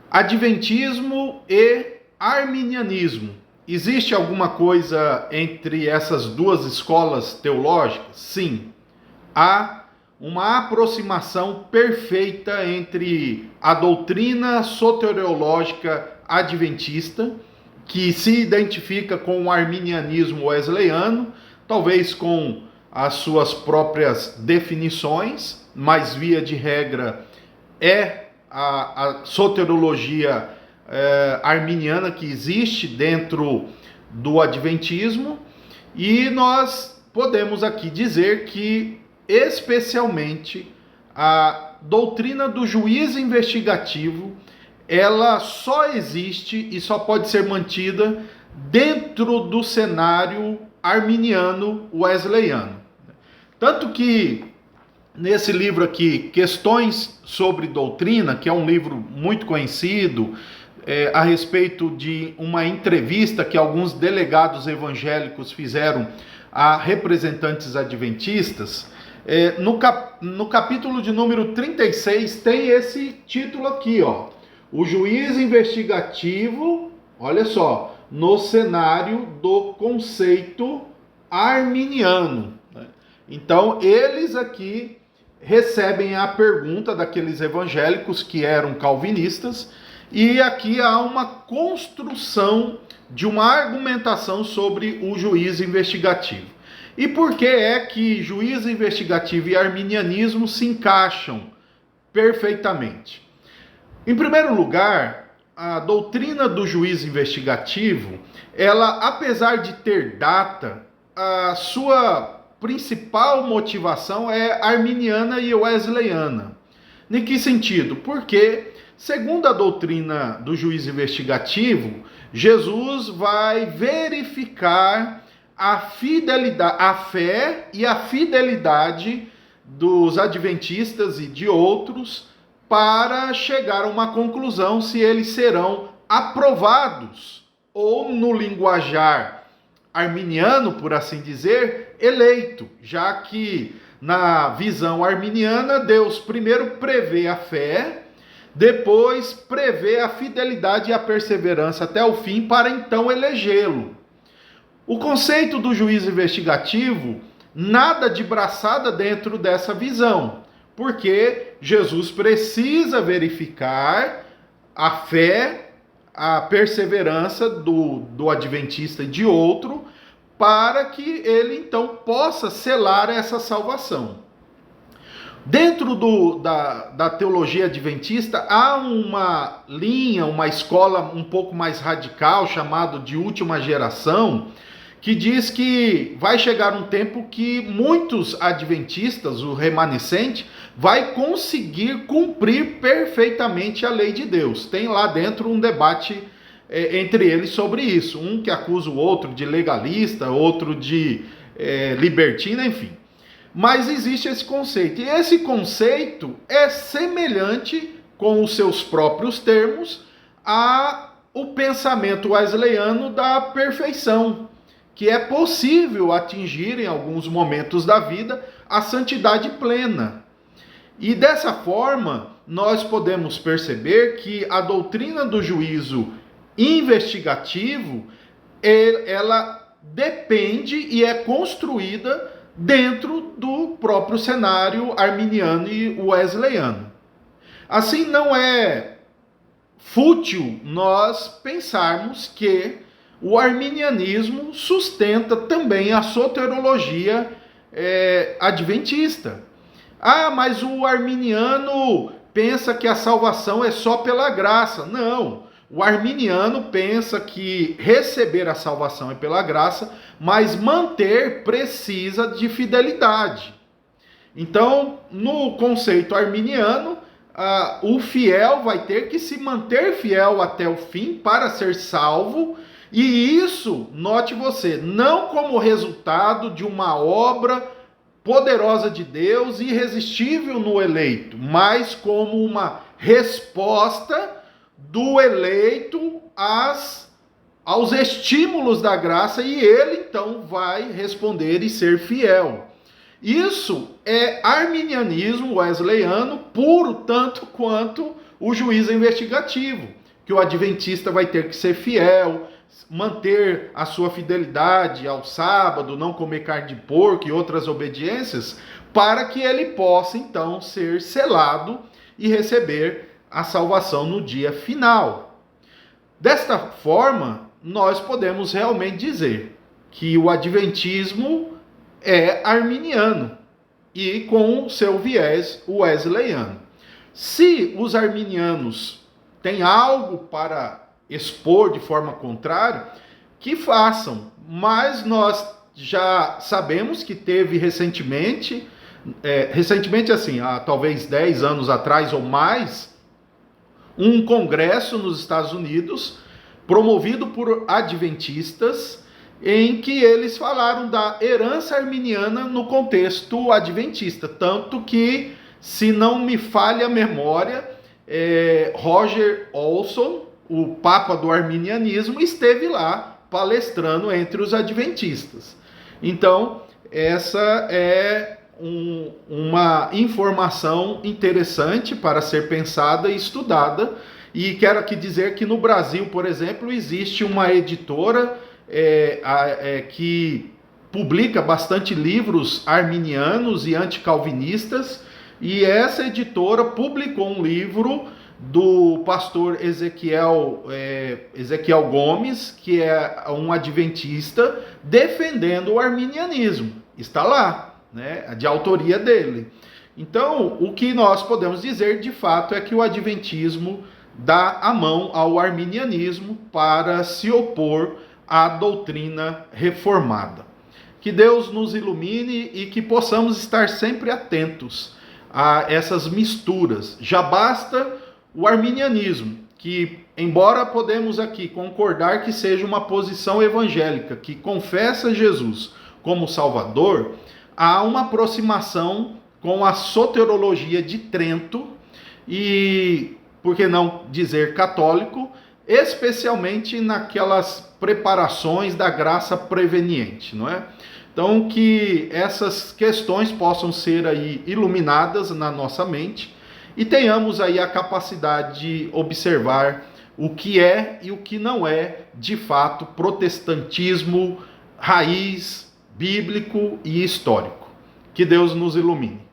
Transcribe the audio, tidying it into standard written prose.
Adventismo e arminianismo. Existe alguma coisa entre essas duas escolas teológicas? Sim. Há uma aproximação perfeita entre a doutrina soteriológica adventista, que se identifica com o arminianismo wesleyano, talvez com as suas próprias definições, mas via de regra é a soteriologia arminiana que existe dentro do adventismo, e nós podemos aqui dizer que especialmente a doutrina do juízo investigativo, ela só existe e só pode ser mantida dentro do cenário arminiano wesleyano. Tanto que nesse livro aqui, Questões sobre Doutrina, que é um livro muito conhecido, a respeito de uma entrevista que alguns delegados evangélicos fizeram a representantes adventistas, no capítulo de número 36 tem esse título aqui, ó, o juiz investigativo, olha só, no cenário do conceito arminiano. Então, eles aqui recebem a pergunta daqueles evangélicos que eram calvinistas, e aqui há uma construção de uma argumentação sobre o juízo investigativo. E por que é que juízo investigativo e arminianismo se encaixam perfeitamente? Em primeiro lugar, a doutrina do juízo investigativo, ela, apesar de ter data, a sua principal motivação é arminiana e wesleyana. Em que sentido? Porque, segundo a doutrina do juízo investigativo, Jesus vai verificar a fidelidade, a fé e a fidelidade dos adventistas e de outros para chegar a uma conclusão se eles serão aprovados ou, no linguajar arminiano, por assim dizer, eleito, já que na visão arminiana Deus primeiro prevê a fé, depois prevê a fidelidade e a perseverança até o fim para então elegê-lo. O conceito do juízo investigativo nada de braçada dentro dessa visão, porque Jesus precisa verificar a fé, a perseverança do adventista e de outro, para que ele então possa selar essa salvação. Dentro da teologia adventista há uma linha, uma escola um pouco mais radical, chamado de última geração, que diz que vai chegar um tempo que muitos adventistas, o remanescente, vai conseguir cumprir perfeitamente a lei de Deus. Tem lá dentro um debate entre eles sobre isso. Um que acusa o outro de legalista, outro de libertina, enfim. Mas existe esse conceito. E esse conceito é semelhante, com os seus próprios termos, ao pensamento wesleyano da perfeição, que é possível atingir em alguns momentos da vida a santidade plena. E dessa forma, nós podemos perceber que a doutrina do juízo investigativo, ela depende e é construída dentro do próprio cenário arminiano e wesleyano. Assim, não é fútil nós pensarmos que o arminianismo sustenta também a soteriologia adventista. Ah, mas o arminiano pensa que a salvação é só pela graça. Não, o arminiano pensa que receber a salvação é pela graça, mas manter precisa de fidelidade. Então, no conceito arminiano, o fiel vai ter que se manter fiel até o fim para ser salvo. E isso, note você, não como resultado de uma obra poderosa de Deus, irresistível no eleito, mas como uma resposta do eleito aos estímulos da graça, e ele então vai responder e ser fiel. Isso é arminianismo wesleyano puro, tanto quanto o juízo investigativo, que o adventista vai ter que ser fiel, manter a sua fidelidade ao sábado, não comer carne de porco e outras obediências, para que ele possa então ser selado e receber a salvação no dia final. Desta forma, nós podemos realmente dizer que o adventismo é arminiano e com seu viés wesleyano. Se os arminianos têm algo para expor de forma contrária, que façam, mas nós já sabemos que teve recentemente assim, há talvez 10 anos atrás ou mais, um congresso nos Estados Unidos, promovido por adventistas, em que eles falaram da herança arminiana no contexto adventista, tanto que, se não me falha a memória, Roger Olson, o papa do arminianismo, esteve lá palestrando entre os adventistas. Então, essa é uma informação interessante para ser pensada e estudada. E quero aqui dizer que no Brasil, por exemplo, existe uma editora que publica bastante livros arminianos e anticalvinistas, e essa editora publicou um livro do pastor Ezequiel Gomes, que é um adventista, defendendo o arminianismo. Está lá, né, de autoria dele. Então, o que nós podemos dizer de fato é que o adventismo dá a mão ao arminianismo para se opor à doutrina reformada. Que Deus nos ilumine e que possamos estar sempre atentos a essas misturas. Já basta o arminianismo, que, embora podemos aqui concordar que seja uma posição evangélica, que confessa Jesus como Salvador, há uma aproximação com a soteriologia de Trento e, por que não dizer católico, especialmente naquelas preparações da graça preveniente, não é? Então, que essas questões possam ser aí iluminadas na nossa mente e tenhamos aí a capacidade de observar o que é e o que não é, de fato, protestantismo raiz, bíblico e histórico. Que Deus nos ilumine.